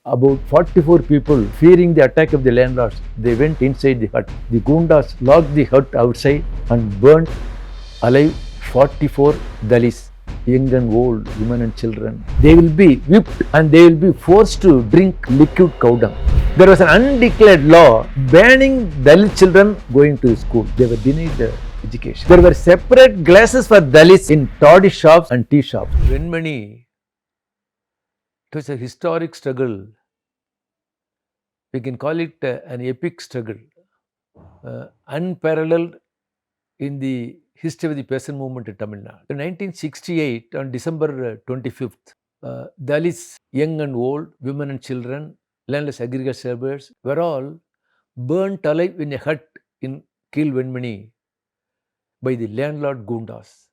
About 44 people, fearing the attack of the landlords, they went inside the hut. The Gundas locked the hut outside and burnt alive 44 Dalits, young and old, women and children. They will be whipped and they will be forced to drink liquid cow dung. There was an undeclared law banning Dalit children going to school. They were denied education. There were separate classes for Dalits in toddy shops and tea shops. Venmani, it was a historic struggle. We can call it an epic struggle, unparalleled in the history of the peasant movement in Tamil Nadu. In 1968, on December 25th, Dalits, young and old, women and children, landless aggregate laborers, were all burnt alive in a hut in Kilvenmani by the landlord Gundas.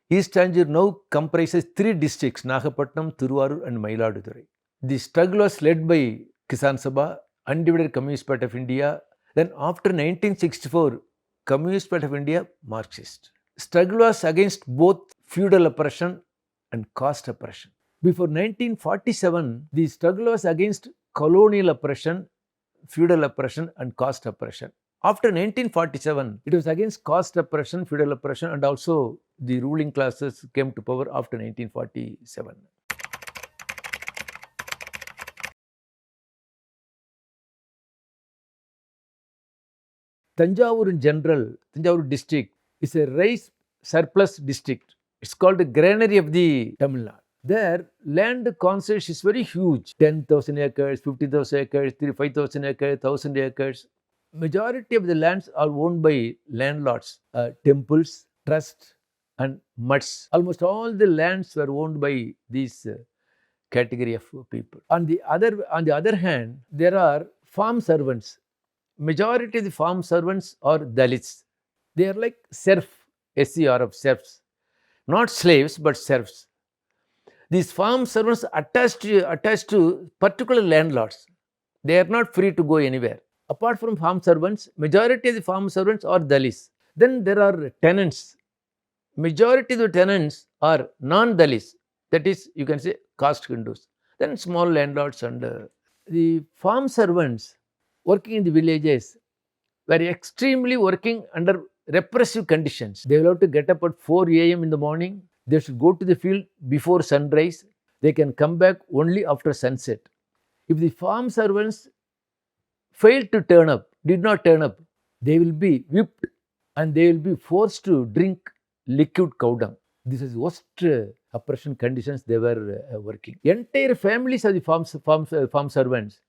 East Thanjavur now comprises 3 districts, Nagapattinam, Thiruvarur and Mayiladurai. The struggle was led by Kisan Sabha, Undivided Communist Party of India. Then after 1964, Communist Party of India, Marxist. Struggle was against both feudal oppression and caste oppression. Before 1947, the struggle was against colonial oppression, feudal oppression and caste oppression. After 1947, it was against caste oppression, feudal oppression, and also the ruling classes came to power after 1947. Thanjavur in general, Thanjavur District is a rice surplus district. It's called the granary of the Tamil Nadu. There, land concession is very huge, 10,000 acres, 50,000 acres, 5,000 acres, 1,000 acres. Majority of the lands are owned by landlords, temples, trusts and mutts. Almost all the lands were owned by these category of people. On the other hand, there are farm servants. Majority of the farm servants are Dalits. They are like serf, SCR of serfs. Not slaves, but serfs. These farm servants attached to particular landlords. They are not free to go anywhere. Apart from farm servants, majority of the farm servants are Dalits. Then there are tenants. Majority of the tenants are non-Dalits. That is, you can say caste Hindus. Then small landlords and the farm servants working in the villages were extremely working under repressive conditions. They will have to get up at 4 a.m. in the morning. They should go to the field before sunrise. They can come back only after sunset. If the farm servants failed to turn up, did not turn up, they will be whipped and they will be forced to drink liquid cow dung. This is worst oppression conditions they were working. Entire families of the farm servants,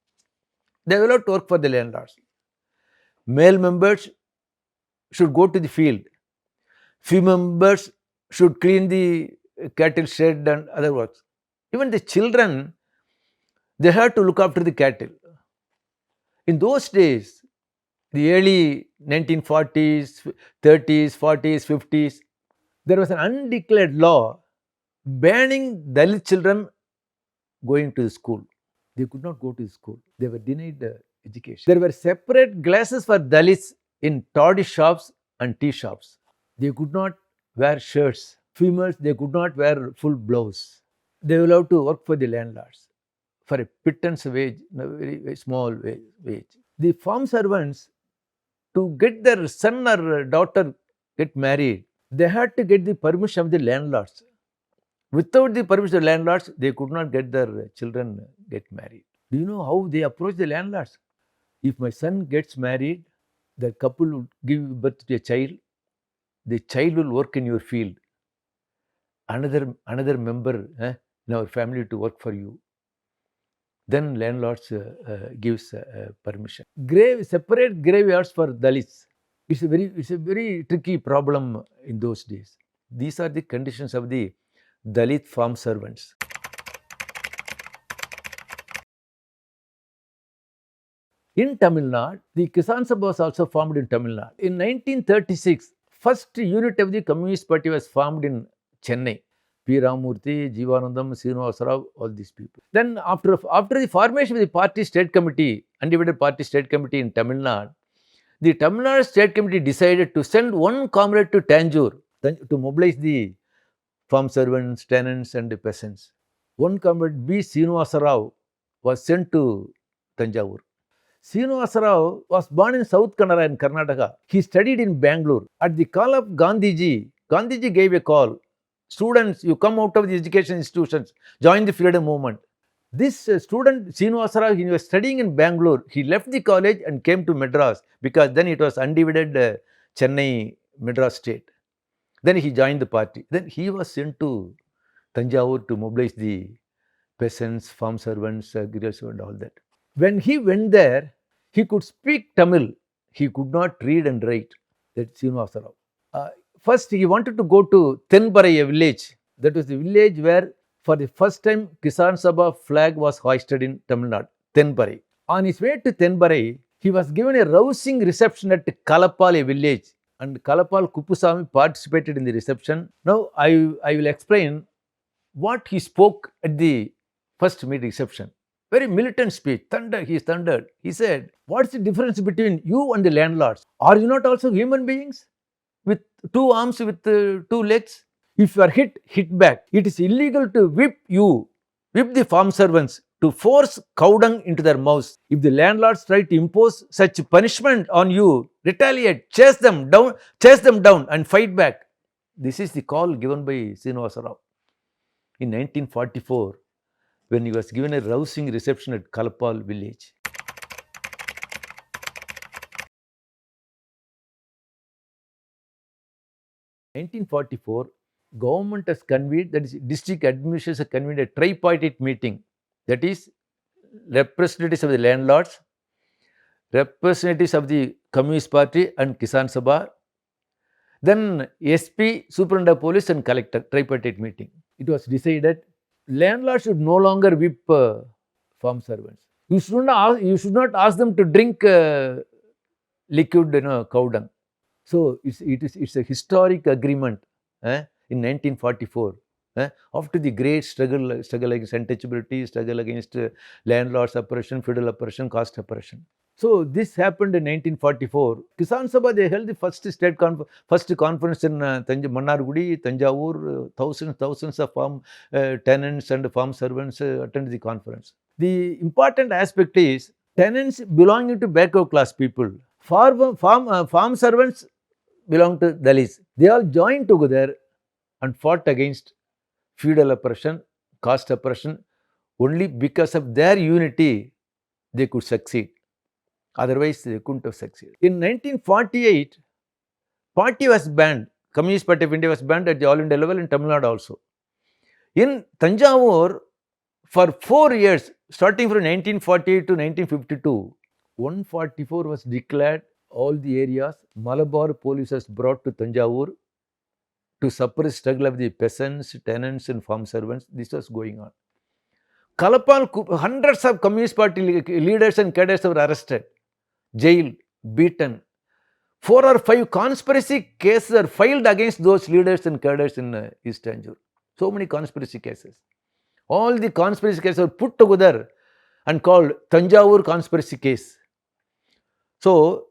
they will have to work for the landlords. Male members should go to the field. Female members should clean the cattle shed and other works. Even the children, they have to look after the cattle. In those days, the early 1940s, 30s, 40s, 50s, there was an undeclared law banning Dalit children going to the school. They could not go to the school. They were denied education. There were separate classes for Dalits in toddy shops and tea shops. They could not wear shirts. Females, they could not wear full blouse. They will have to work for the landlords for a pittance wage, a very small wage. The farm servants, to get their son or daughter get married, they had to get the permission of the landlords. Without the permission of the landlords, they could not get their children get married. Do you know how they approach the landlords? If my son gets married, the couple will give birth to a child. The child will work in your field. Another member in our family to work for you. Then landlords gives permission. Separate graveyards for Dalits. It's a very tricky problem in those days. These are the conditions of the Dalit farm servants. In Tamil Nadu, the Kisan Sabha was also formed in Tamil Nadu. In 1936, first unit of the Communist Party was formed in Chennai. P. Ramurthy, Jivanandam, Srinivasa Rao, all these people. Then after the formation of the party state committee, Undivided Party State Committee in Tamil Nadu, the Tamil Nadu State Committee decided to send one comrade to Thanjavur to mobilize the farm servants, tenants and the peasants. One comrade B. Srinivasa Rao was sent to Thanjavur. Srinivasa Rao was born in South Kannada in Karnataka. He studied in Bangalore. At the call of Gandhiji, Gandhiji gave a call. Students, you come out of the education institutions, join the freedom movement. This student, Srinivasa Rao, he was studying in Bangalore. He left the college and came to Madras because then it was undivided Chennai Madras state. Then he joined the party. Then he was sent to Thanjavur to mobilize the peasants, farm servants, agriculture and all that. When he went there, he could speak Tamil. He could not read and write. That's Srinivasa Rao. First, he wanted to go to Tenbarai, a village. That was the village where, for the first time, Kisan Sabha flag was hoisted in Tamil Nadu, Tenbarai. On his way to Tenbarai, he was given a rousing reception at Kalapal, a village. And Kalapal Kuppusamy participated in the reception. Now, I will explain what he spoke at the first meet reception. Very militant speech. He thundered. He said, "What's the difference between you and the landlords? Are you not also human beings? With two arms, with two legs? If you are hit, hit back. It is illegal to whip the farm servants, to force cow dung into their mouths. If the landlords try to impose such punishment on you, retaliate, chase them down and fight back." This is the call given by Srinivasa Rao in 1944, when he was given a rousing reception at Kalapal village. In 1944, government has convened, that is district administration has convened a tripartite meeting, that is representatives of the landlords, representatives of the Communist Party and Kisan Sabha, then SP, Superintendent of Police and Collector, tripartite meeting. It was decided landlords should no longer whip farm servants. You should not ask them to drink liquid, cow dung. So it's a historic agreement in 1944. After the great struggle against untouchability, struggle against landlords oppression, feudal oppression, caste oppression. So this happened in 1944. Kisan Sabha, they held the first conference in Mannargudi, Thanjavur. Thousands of farm tenants and farm servants attended the conference. The important aspect is tenants belonging to backward class people. Farm servants belong to Dalits. They all joined together and fought against feudal oppression, caste oppression. Only because of their unity, they could succeed. Otherwise, they couldn't have succeeded. In 1948, party was banned. Communist Party of India was banned at the All India level in Tamil Nadu also. In Thanjavur, for 4 years, starting from 1948 to 1952, 144 was declared all the areas. Malabar police was brought to Thanjavur to suppress struggle of the peasants, tenants and farm servants. This was going on. Kalapal, hundreds of Communist Party leaders and cadres were arrested, jailed, beaten. 4 or 5 conspiracy cases are filed against those leaders and cadres in East Thanjavur. So many conspiracy cases. All the conspiracy cases were put together and called Thanjavur conspiracy case. So,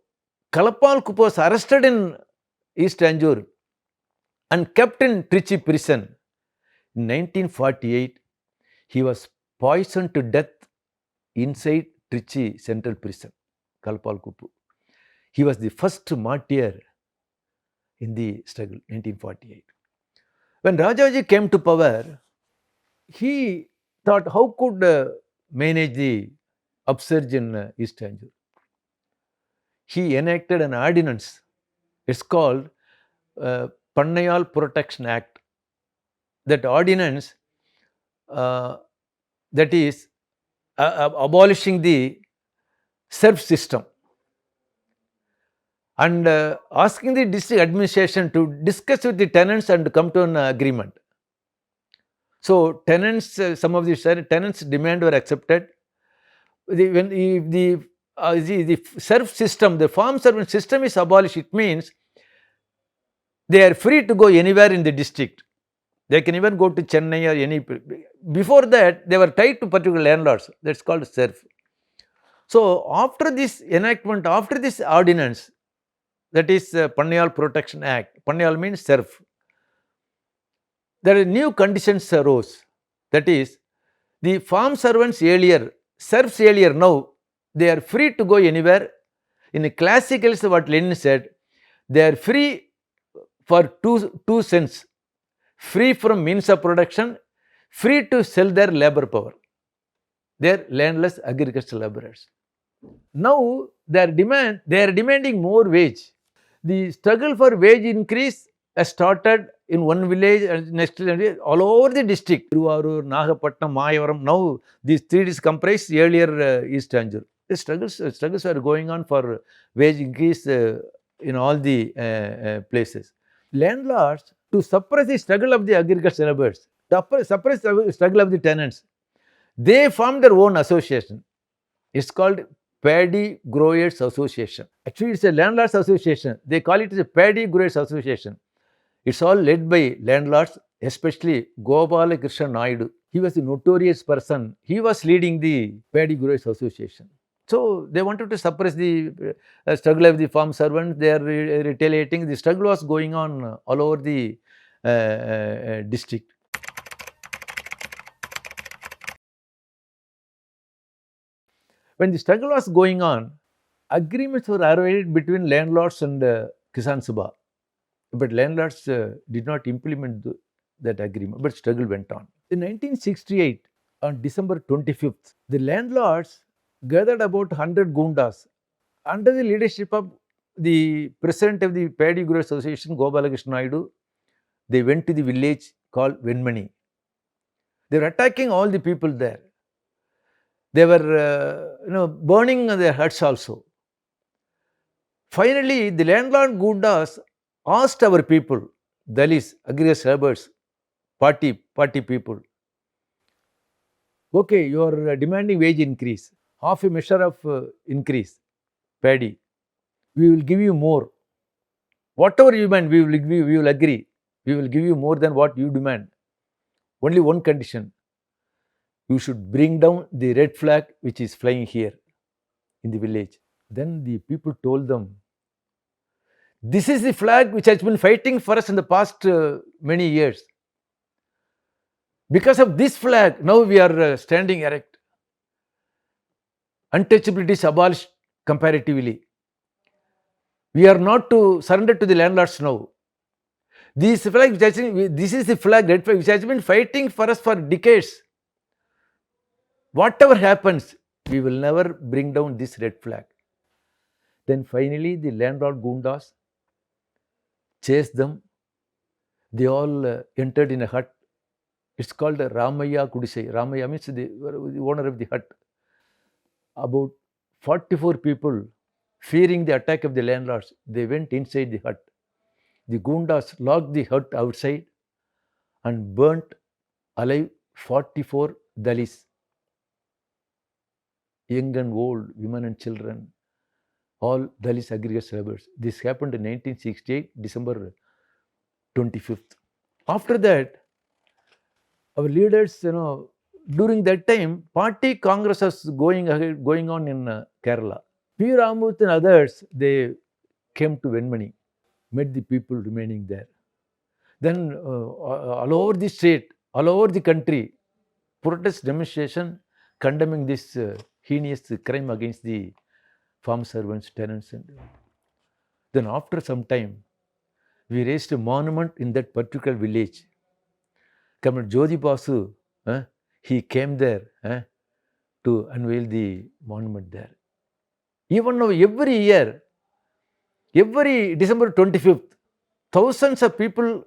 Kalapal Kuppu was arrested in East Thanjavur and kept in Trichy prison. In 1948, he was poisoned to death inside Trichy Central Prison, Kalapal Kuppu. He was the first martyr in the struggle, 1948. When Rajaji came to power, he thought, how could manage the upsurge in East Thanjavur? He enacted an ordinance. It's called Pannayal Protection Act. That ordinance, that is abolishing the serf system and asking the district administration to discuss with the tenants and come to an agreement. So tenants, some of the tenants' demand were accepted. When the serf system, the farm servant system is abolished, it means they are free to go anywhere in the district. They can even go to Chennai or any. Before that, they were tied to particular landlords. That's called serf. So after this enactment, after this ordinance, that is Pannayal Protection Act. Pannayal means serf. There are new conditions arose. That is, the farm servants earlier, serfs earlier, now they are free to go anywhere. In the classicals, what Lenin said, they are free for two cents, free from means of production, free to sell their labor power. They are landless agricultural laborers. Now they are demanding more wage. The struggle for wage increase has started in one village and next all over the district. Tiruvarur, Nagapattinam, Mayavaram. Now these three districts comprise earlier East Thanjavur. The struggles are going on for wage increase in all the places. Landlords, to suppress the struggle of the agricultural laborers, suppress the struggle of the tenants, they formed their own association. It's called Paddy Growers Association. Actually, it's a landlords association. They call it as a Paddy Growers Association. It's all led by landlords, especially Gopala Krishna Naidu. He was a notorious person. He was leading the Paddy Growers Association. So they wanted to suppress the struggle of the farm servants. They are retaliating. The struggle was going on all over the district. When the struggle was going on, agreements were arrived between landlords and Kisan Sabha. But landlords did not implement that agreement, but struggle went on. In 1968, on December 25th, the landlords gathered about 100 gundas under the leadership of the president of the Paddy Growers Association, Gopala Krishna Naidu. They went to the village called Venmani. They were attacking all the people there. They were burning their huts also. Finally, the landlord gundas asked our people, Dalits, agricultural laborers, party people, okay, you are demanding wage increase, half a measure of increase, paddy. We will give you more. Whatever you demand, we will agree. We will give you more than what you demand. Only one condition. You should bring down the red flag which is flying here in the village. Then the people told them, this is the flag which has been fighting for us in the past many years. Because of this flag, now we are standing erect. Untouchability is abolished comparatively. We are not to surrender to the landlords now. This is the flag, red flag, which has been fighting for us for decades. Whatever happens, we will never bring down this red flag. Then finally, the landlord gundas chased them. They all entered in a hut. It's called Ramaya Kudisai. Ramaya means the owner of the hut. About 44 people, fearing the attack of the landlords, they went inside the hut. The gundas locked the hut outside and burnt alive 44 Dalits, young and old, women and children, all Dalits agricultural laborers. This happened in 1968, December 25th. After that, our leaders, during that time, party congress was going on in Kerala. P. Ramurthy and others, they came to Venmani, met the people remaining there. Then all over the state, all over the country, protest demonstration condemning this heinous crime against the farm servants, tenants. And then after some time, we raised a monument in that particular village. Comrade Jyoti Basu, he came there to unveil the monument there. Even now, every year, every December 25th, thousands of people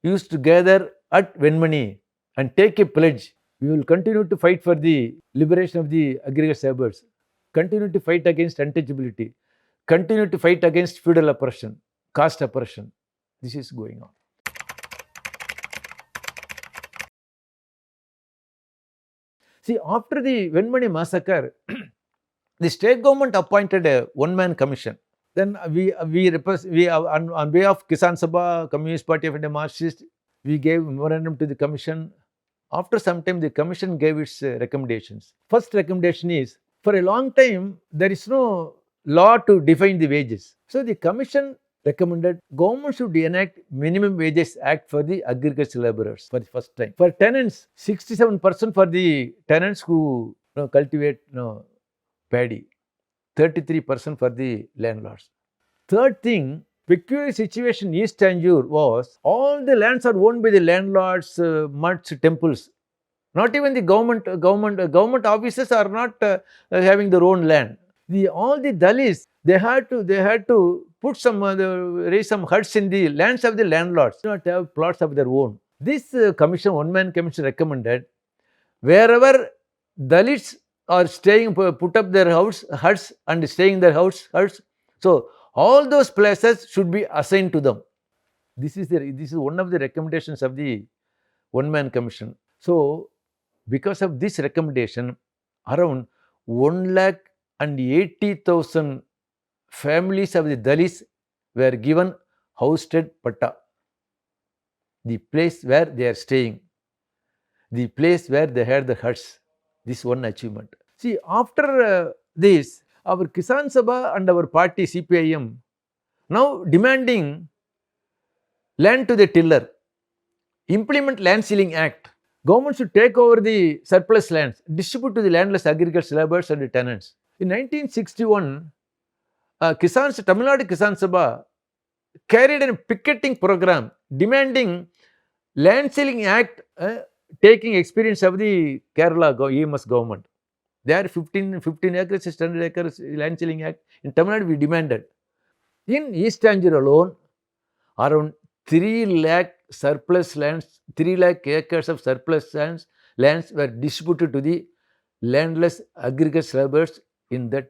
used to gather at Venmani and take a pledge. We will continue to fight for the liberation of the agricultural laborers, continue to fight against untouchability, continue to fight against feudal oppression, caste oppression. This is going on. See, after the Venmani Massacre, the state government appointed a one-man commission. Then we on behalf of Kisan Sabha, Communist Party of India, Marxists, we gave memorandum to the commission. After some time, the commission gave its recommendations. First recommendation is, for a long time, there is no law to define the wages. So the commission recommended government should enact minimum wages act for the agricultural laborers for the first time. For tenants, 67% for the tenants who cultivate paddy. 33% for the landlords. Third thing, peculiar situation in East Thanjavur was all the lands are owned by the landlords, mutts, temples. Not even the government offices are not having their own land. All the Dalits, they had to put raise some huts in the lands of the landlords, not have plots of their own. This one-man commission recommended wherever Dalits are staying, put up their huts and staying in their huts. So all those places should be assigned to them. This is one of the recommendations of the one-man commission. So because of this recommendation, around 1,80,000 families of the Dalits were given housestead patta. The place where they are staying, the place where they had the huts. This one achievement. See, after this, our Kisan Sabha and our party CPIM now demanding land to the tiller, implement Land Ceiling Act. Government should take over the surplus lands, distribute to the landless agricultural laborers and the tenants. In 1961, Tamil Nadu Kisan Sabha carried a picketing program demanding Land Ceiling Act, taking experience of the Kerala EMS government. There 15 acres, 600 acres Land Ceiling Act. In Tamil Nadu, we demanded. In East Thanjavur alone, around 3 lakh surplus lands, 3 lakh acres of surplus lands were distributed to the landless agricultural laborers in that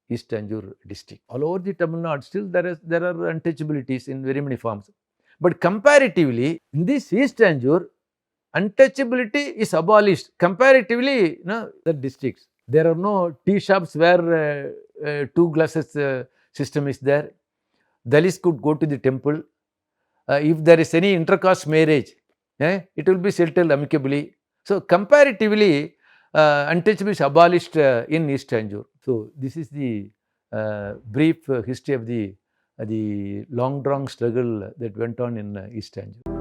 East Thanjavur district. All over the Tamil Nadu, still there are untouchabilities in very many forms. But comparatively, in this East Thanjavur, untouchability is abolished comparatively the districts. There are no tea shops where 2 glasses system is there. Dalits could go to the temple. If there is any intercaste marriage, it will be settled amicably. So comparatively, untouchability is abolished in East Thanjavur. So this is the brief history of the long drawn struggle that went on in East Thanjavur.